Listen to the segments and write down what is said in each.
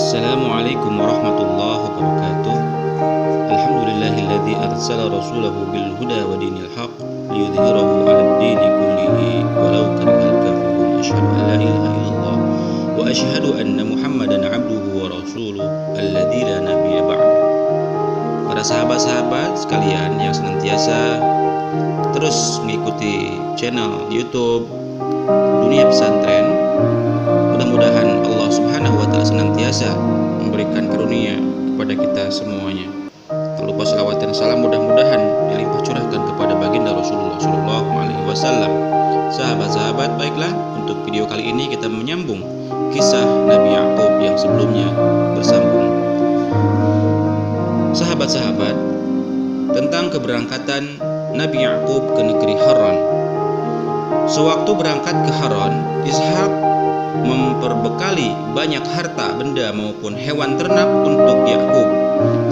Assalamualaikum warahmatullahi wabarakatuh. Alhamdulillahilladzi arsala rasulahu bil huda wa dinil haq liyudhhirahu 'alad dini kullihi walau karihal kafirun. Asyhadu an la ilaha illallah wa asyhadu anna Muhammadan 'abduhu wa rasuluhu alladzi la nabiyya ba'da. Para sahabat-sahabat sekalian yang senantiasa terus mengikuti channel YouTube Dunia Pesantren, mudah-mudahan Allah Subhanahu wa Ta'ala senantiasa memberikan karunia kepada kita semuanya. Tak lupa salawat dan salam mudah-mudahan dilimpah curahkan kepada baginda Rasulullah Shallallahu Alaihi Wasallam. Sahabat-sahabat, baiklah, untuk video kali ini kita menyambung kisah Nabi Yakub yang sebelumnya bersambung. Sahabat-sahabat, tentang keberangkatan Nabi Yakub ke negeri Haran. Sewaktu berangkat ke Haran, Ishak memperbekali banyak harta benda maupun hewan ternak untuk Yakub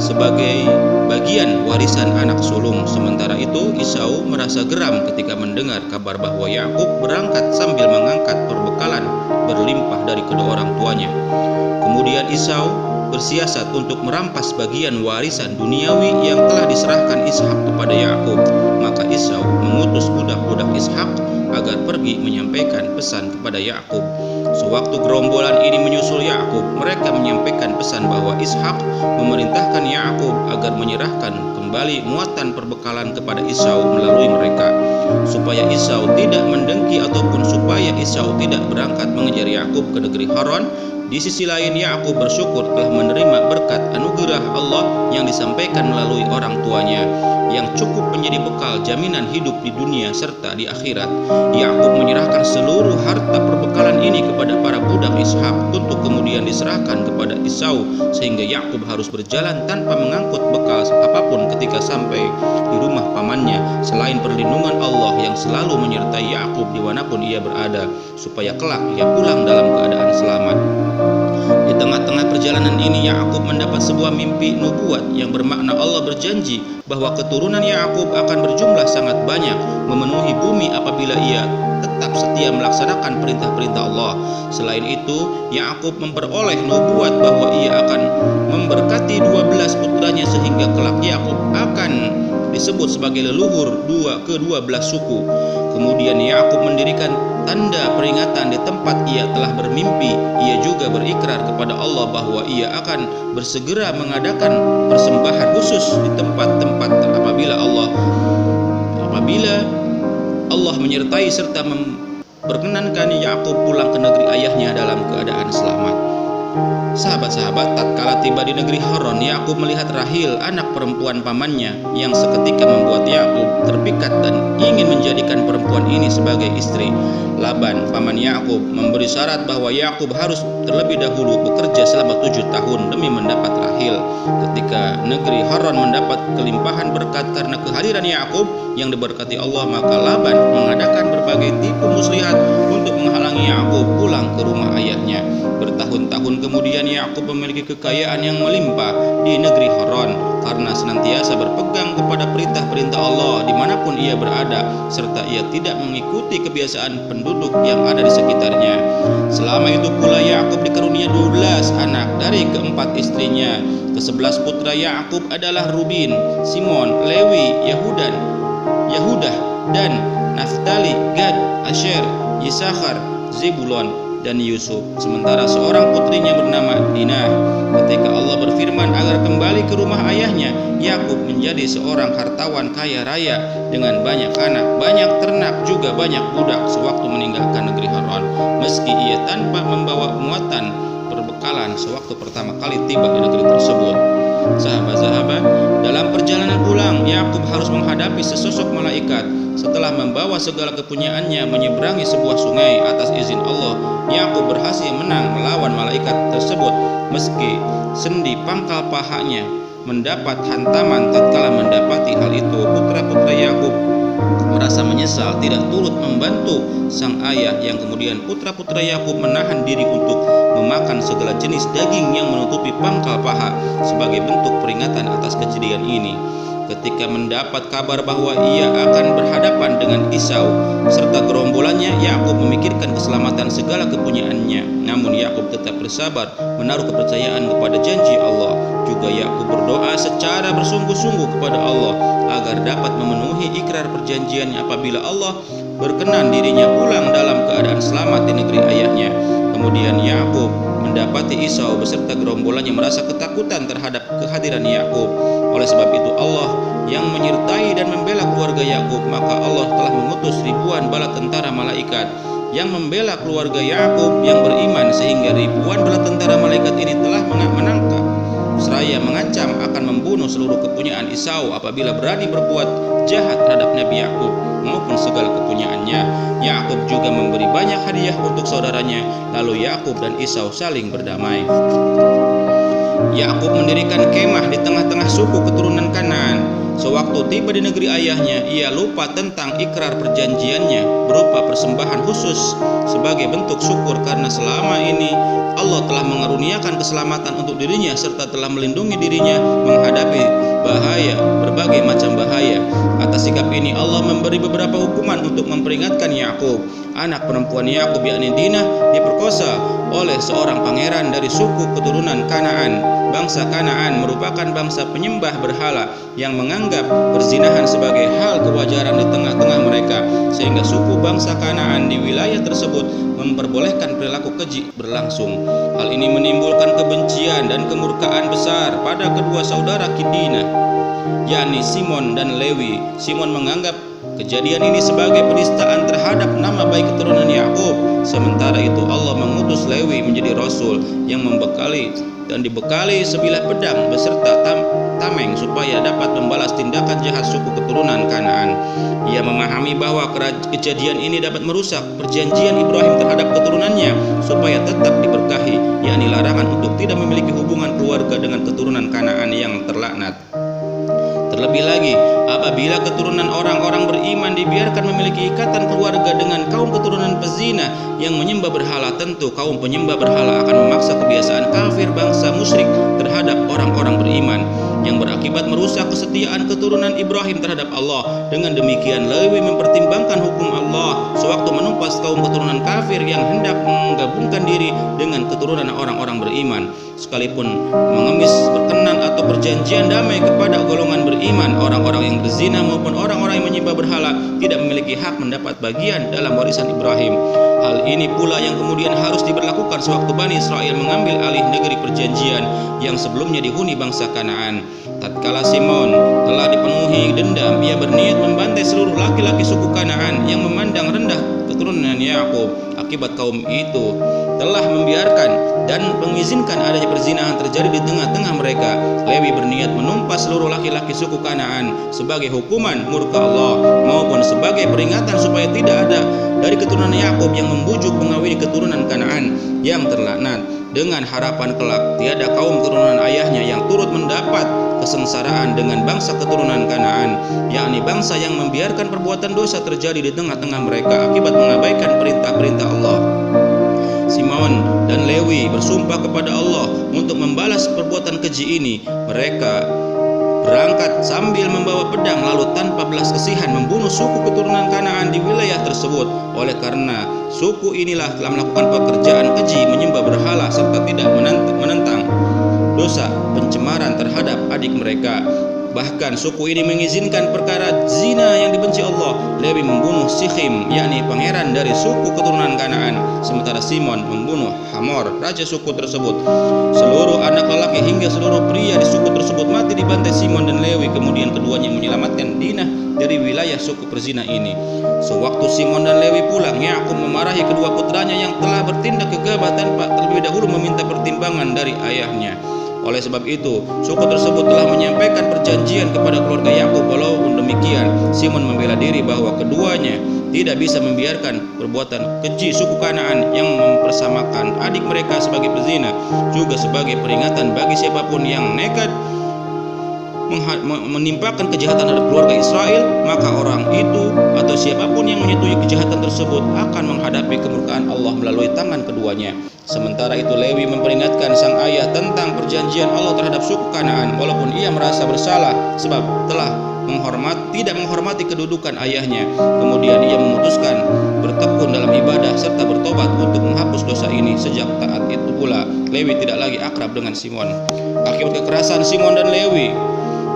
sebagai bagian warisan anak sulung. Sementara itu Esau merasa geram ketika mendengar kabar bahwa Yakub berangkat sambil mengangkat perbekalan berlimpah dari kedua orang tuanya. Kemudian Esau bersiasat untuk merampas bagian warisan duniawi yang telah diserahkan Ishak kepada Yakub. Maka Esau mengutus budak-budak Ishak agar pergi menyampaikan pesan kepada Yakub. Sewaktu gerombolan ini menyusul Yakub, mereka menyampaikan pesan bahwa Ishak memerintahkan Yakub agar menyerahkan kembali muatan perbekalan kepada Esau melalui mereka, supaya Esau tidak mendengki ataupun supaya Esau tidak berangkat mengejar Yakub ke negeri Haran. Di sisi lain, Yakub bersyukur telah menerima berkat anugerah Allah yang disampaikan melalui orang tuanya, yang cukup menjadi bekal jaminan hidup di dunia serta di akhirat. Yakub menyerahkan seluruh harta perbekalan ini kepada para budak Ishak untuk kemudian diserahkan kepada Esau, sehingga Yakub harus berjalan tanpa mengangkut bekal apapun ketika sampai di rumah pamannya, selain perlindungan Allah yang selalu menyertai Yakub dimanapun ia berada, supaya kelak ia pulang dalam keadaan selamat. Di tengah-tengah perjalanan ini, Yakub mendapat sebuah mimpi nubuat yang bermakna Allah berjanji bahwa keturunan Yakub akan berjumlah sangat banyak, memenuhi bumi apabila ia tetap setia melaksanakan perintah-perintah Allah. Selain itu, Yakub memperoleh nubuat bahwa ia akan memberkati 12 putranya, sehingga kelak Yakub akan disebut sebagai leluhur ke-12 suku. Kemudian Yakub mendirikan tanda peringatan di tempat ia telah bermimpi. Ia juga berikrar kepada Allah bahwa ia akan bersegera mengadakan persembahan khusus di tempat-tempat apabila Allah menyertai serta memperkenankan Yakub pulang ke negeri ayahnya dalam keadaan selamat. Sahabat-sahabat, tatkala tiba di negeri Haran, Yakub melihat Rahil, anak perempuan pamannya, yang seketika membuat Yakub terpikat dan ingin menjadikan perempuan ini sebagai istri. Laban, paman Yakub, memberi syarat bahwa Yakub harus terlebih dahulu bekerja selama 7 tahun demi mendapat Rahil. Ketika negeri Haran mendapat kelimpahan berkat karena kehadiran Yakub yang diberkati Allah, maka Laban mengadakan berbagai tipu muslihat untuk menghalangi Yakub pulang ke rumah ayahnya. Bertahun-tahun kemudian Yakub memiliki kekayaan yang melimpah di negeri Haran karena senantiasa berpegang kepada perintah-perintah Allah dimanapun ia berada, serta ia tidak mengikuti kebiasaan penduduk yang ada di sekitarnya. Selama itu pula Yakub dikarunia 12 anak dari keempat istrinya. Ke-11 putra Yakub adalah Rubin, Simon, Lewi, Yahudah, dan Naftali, Gad, Asher, Yisakar, Zebulon, dan Yusuf. Sementara seorang putrinya bernama Dinah. Ketika Allah berfirman agar kembali ke rumah ayahnya, Yakub menjadi seorang hartawan kaya raya dengan banyak anak, banyak ternak, juga banyak budak sewaktu meninggalkan negeri Haran, meski ia tanpa membawa muatan perbekalan sewaktu pertama kali tiba di negeri tersebut. Sahabat-sahabat, dalam perjalanan pulang, Yakub harus menghadapi sesosok malaikat. Setelah membawa segala kepunyaannya menyeberangi sebuah sungai atas izin Allah, Yakub berhasil menang melawan malaikat tersebut, meski sendi pangkal pahanya mendapat hantaman. Tatkala mendapati hal itu, putra-putra Yakub merasa menyesal tidak turut membantu sang ayah, yang kemudian putra-putra Yakub menahan diri untuk memakan segala jenis daging yang menutupi pangkal paha sebagai bentuk peringatan atas kejadian ini. ketika mendapat kabar bahwa ia akan berhadapan dengan Esau serta gerombolannya, Yakub memikirkan keselamatan segala kepunyaannya. Namun Yakub tetap bersabar menaruh kepercayaan kepada janji Allah. Juga Yakub berdoa secara bersungguh-sungguh kepada Allah agar dapat memenuhi ikrar perjanjiannya apabila Allah berkenan dirinya pulang dalam keadaan selamat di negeri ayahnya. Kemudian Yakub mendapati Esau beserta gerombolannya merasa ketakutan terhadap kehadiran Yakub. Oleh sebab itu Allah yang menyertai dan membela keluarga Yakub, maka Allah telah mengutus ribuan bala tentara malaikat yang membela keluarga Yakub yang beriman, sehingga ribuan bala tentara malaikat ini telah menangkap seraya mengancam akan membunuh seluruh kepunyaan Esau apabila berani berbuat jahat terhadap Nabi Yakub maupun segala kepunyaannya. Yakub juga memberi banyak hadiah untuk saudaranya, lalu Yakub dan Esau saling berdamai. Yakub mendirikan kemah di tengah-tengah suku keturunan Kanaan. Sewaktu tiba di negeri ayahnya, ia lupa tentang ikrar perjanjiannya berupa persembahan khusus sebagai bentuk syukur karena selama ini Allah telah mengaruniakan keselamatan untuk dirinya serta telah melindungi dirinya menghadapi bahaya, berbagai macam bahaya. Atas sikap ini Allah memberi beberapa hukuman untuk memperingatkan Yakub. Anak perempuan Yakub yakni Dinah diperkosa oleh seorang pangeran dari suku keturunan Kanaan. Bangsa Kanaan merupakan bangsa penyembah berhala yang menganggap perzinahan sebagai hal kewajaran di tengah-tengah mereka, sehingga suku bangsa Kanaan di wilayah tersebut memperbolehkan perilaku keji berlangsung. Hal ini menimbulkan kebencian dan kemurkaan besar pada kedua saudara Dinah, yakni Simon dan Lewi. Simon menganggap kejadian ini sebagai penistaan terhadap nama baik keturunan Yakub. Sementara itu Allah mengutus Lewi menjadi rasul yang dibekali sebilah pedang beserta tameng supaya dapat membalas tindakan jahat suku keturunan Kanaan. Ia memahami bahwa kejadian ini dapat merusak perjanjian Ibrahim terhadap keturunannya supaya tetap diberkahi, yakni larangan untuk tidak memiliki hubungan keluarga dengan keturunan Kanaan yang terlaknat. Terlebih lagi, apabila keturunan orang-orang beriman dibiarkan memiliki ikatan keluarga dengan kaum keturunan pezina yang menyembah berhala, tentu kaum penyembah berhala akan memaksa kebiasaan kafir bangsa musyrik terhadap orang-orang beriman, yang berakibat merusak kesetiaan keturunan Ibrahim terhadap Allah. Dengan demikian, Lewi mempertimbangkan hukum Allah sewaktu menumpas kaum keturunan kafir yang hendak menggabungkan diri dengan keturunan orang-orang beriman, sekalipun mengemis perkenan atau perjanjian damai kepada golongan beriman. Orang-orang yang berzina maupun orang-orang yang menyembah berhala tidak memiliki hak mendapat bagian dalam warisan Ibrahim. Hal ini pula yang kemudian harus diberlakukan sewaktu Bani Israel mengambil alih negeri perjanjian yang sebelumnya dihuni bangsa Kanaan. Tatkala Simon telah dipenuhi dendam, ia berniat membantai seluruh laki-laki suku Kanaan yang memandang rendah keturunan Yakub. Akibat kaum itu telah membiarkan dan mengizinkan adanya perzinahan terjadi di tengah-tengah mereka, Lewi berniat menumpas seluruh laki-laki suku Kanaan sebagai hukuman murka Allah maupun sebagai peringatan supaya tidak ada dari keturunan Yakub yang membujuk mengawini keturunan Kanaan yang terlaknat, dengan harapan kelak tiada kaum keturunan ayahnya yang turut mendapat kesengsaraan dengan bangsa keturunan Kanaan, yakni bangsa yang membiarkan perbuatan dosa terjadi di tengah-tengah mereka akibat mengabaikan perintah-perintah Allah. Simon dan Lewi bersumpah kepada Allah untuk membalas perbuatan keji ini. Mereka berangkat sambil membawa pedang, lalu tanpa belas kasihan membunuh suku keturunan Kanaan di wilayah tersebut. Oleh karena suku inilah telah melakukan pekerjaan keji menyembah berhala serta tidak menentang dosa pencemaran terhadap adik mereka. Bahkan suku ini mengizinkan perkara zina yang dibenci Allah. Lewi membunuh Sikhim, yakni pangeran dari suku keturunan Kanaan, sementara Simon membunuh Hamor, raja suku tersebut. Seluruh anak lelaki hingga seluruh pria di suku tersebut mati dibantai Simon dan Lewi. Kemudian keduanya menyelamatkan Dinah dari wilayah suku perzina ini. Sewaktu Simon dan Lewi pulang, Yakub memarahi kedua putranya yang telah bertindak gegabah tanpa terlebih dahulu meminta pertimbangan dari ayahnya. Oleh sebab itu, suku tersebut telah menyampaikan perjanjian kepada keluarga Yakub. Walaupun demikian, Simon membela diri bahwa keduanya tidak bisa membiarkan perbuatan keji suku Kanaan yang mempersamakan adik mereka sebagai pezina, juga sebagai peringatan bagi siapapun yang nekat menimpakan kejahatan terhadap keluarga Israel, maka orang itu atau siapapun yang menyetujui kejahatan tersebut akan menghadapi kemurkaan Allah melalui tangan keduanya. Sementara itu Lewi memperingatkan sang ayah tentang perjanjian Allah terhadap suku Kanaan, walaupun ia merasa bersalah sebab telah tidak menghormati kedudukan ayahnya. Kemudian ia memutuskan bertekun dalam ibadah serta bertobat untuk menghapus dosa ini. Sejak saat itu pula Lewi tidak lagi akrab dengan Simon. Akibat kekerasan Simon dan Lewi,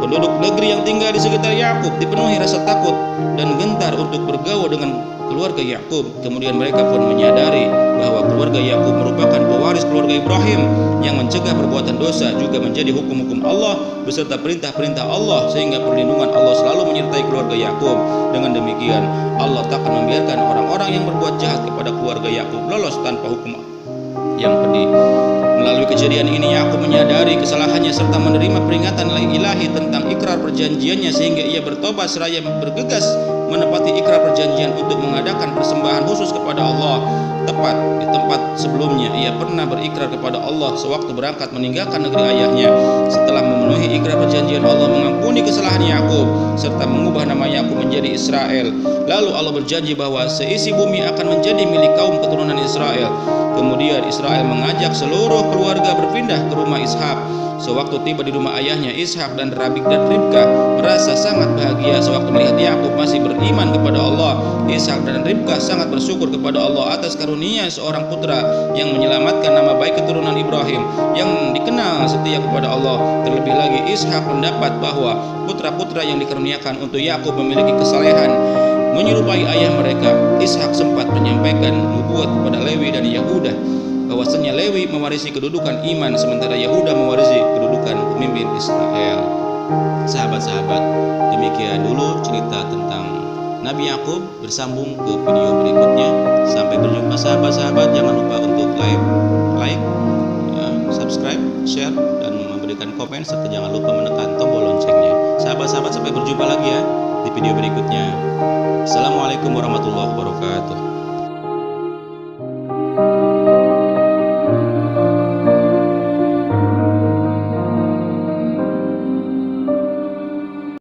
penduduk negeri yang tinggal di sekitar Yakub dipenuhi rasa takut dan gentar untuk bergaul dengan keluarga Yakub. Kemudian mereka pun menyadari bahwa keluarga Yakub merupakan pewaris keluarga Ibrahim yang mencegah perbuatan dosa, juga menjadi hukum-hukum Allah beserta perintah-perintah Allah, sehingga perlindungan Allah selalu menyertai keluarga Yakub. Dengan demikian, Allah tak akan membiarkan orang-orang yang berbuat jahat kepada keluarga Yakub lolos tanpa hukum yang pedih. Melalui kejadian ini Yakub menyadari kesalahannya serta menerima peringatan ilahi tentang ikrar perjanjiannya, sehingga ia bertobat seraya bergegas menepati ikrar perjanjian untuk mengadakan persembahan khusus kepada Allah. Tepat di tempat sebelumnya ia pernah berikrar kepada Allah sewaktu berangkat meninggalkan negeri ayahnya. Setelah memenuhi ikrar perjanjian, Allah mengampuni kesalahan Yakub serta mengubah nama Yakub menjadi Israel. Lalu Allah berjanji bahwa seisi bumi akan menjadi milik kaum keturunan Israel. Kemudian Israel mengajak seluruh keluarga berpindah ke rumah Ishak. Sewaktu tiba di rumah ayahnya, Ishak dan Ribka merasa sangat bahagia sewaktu melihat Yakub masih beriman kepada Allah. Ishak dan Ribka sangat bersyukur kepada Allah atas karunia seorang putra yang menyelamatkan nama baik keturunan Ibrahim yang dikenal setia kepada Allah. Terlebih lagi Ishak mendapat bahwa putra-putra yang dikaruniakan untuk Yakub memiliki kesalehan menyerupai ayah mereka. Ishak sempat menyampaikan nubuat kepada Lewi dan Yahuda bahwasanya Lewi mewarisi kedudukan iman sementara Yahuda mewarisi kedudukan pemimpin Israel. Sahabat-sahabat, demikian dulu cerita tentang Nabi Yakub. Bersambung ke video berikutnya. Sampai berjumpa sahabat-sahabat. Jangan lupa untuk like, subscribe, share, dan memberikan komen, serta jangan lupa menekan tombol loncengnya. Sahabat-sahabat, sampai berjumpa lagi ya di video berikutnya. Assalamualaikum warahmatullahi wabarakatuh.